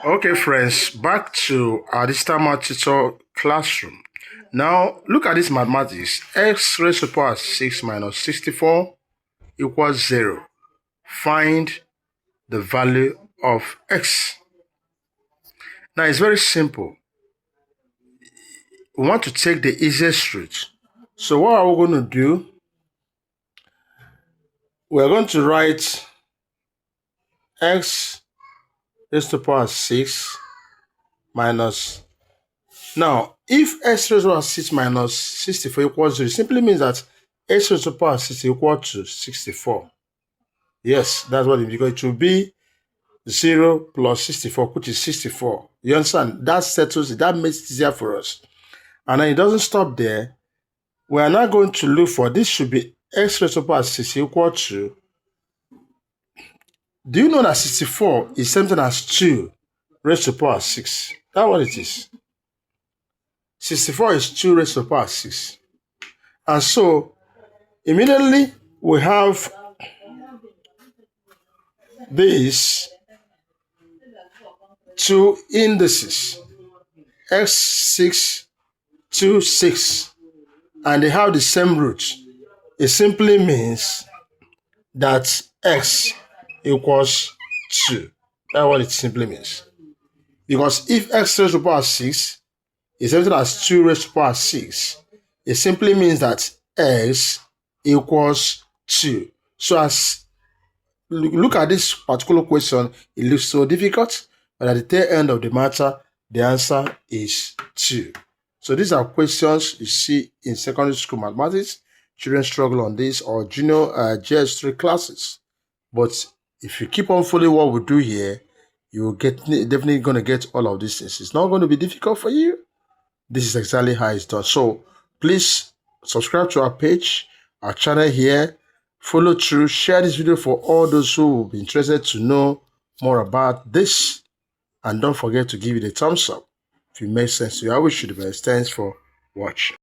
Okay, friends, back to our digital math tutor classroom. Now, look at this mathematics. X raised to the power 6 minus 64 equals 0. Find the value of x. Now, it's very simple. We want to take the easiest route. So what are we going to do? We're going to write x raised to the power 6 minus. Now, if x raised to the power 6 minus 64 equals 0, it simply means that x raised to the power 6 equals to 64. Yes, that's what it is, because it will be 0 plus 64, which is 64. You understand? That settles it. That makes it easier for us. And then it doesn't stop there. We are now going to look for, this should be x raised to the power 6 equal to, do you know that 64 is something as 2 raised to the power 6? That's what it is. 64 is 2 raised to the power 6. And so, immediately we have these two indices, x6, 2, 6, and they have the same root. It simply means that x equals 2. That's what it simply means. Because if x raised to the power 6 is something as 2 raised to the power 6, it simply means that x equals 2. So as look at this particular question, it looks so difficult, but at the tail end of the matter, the answer is 2. So these are questions you see in secondary school mathematics. Children struggle on this, or junior GS3 classes. But if you keep on following what we do here, you're definitely going to get all of these things. It's not going to be difficult for you. This is exactly how it's done. So please subscribe to our page, our channel here. Follow through, share this video for all those who will be interested to know more about this. And don't forget to give it a thumbs up if it makes sense to you. I wish you the best. Thanks for watching.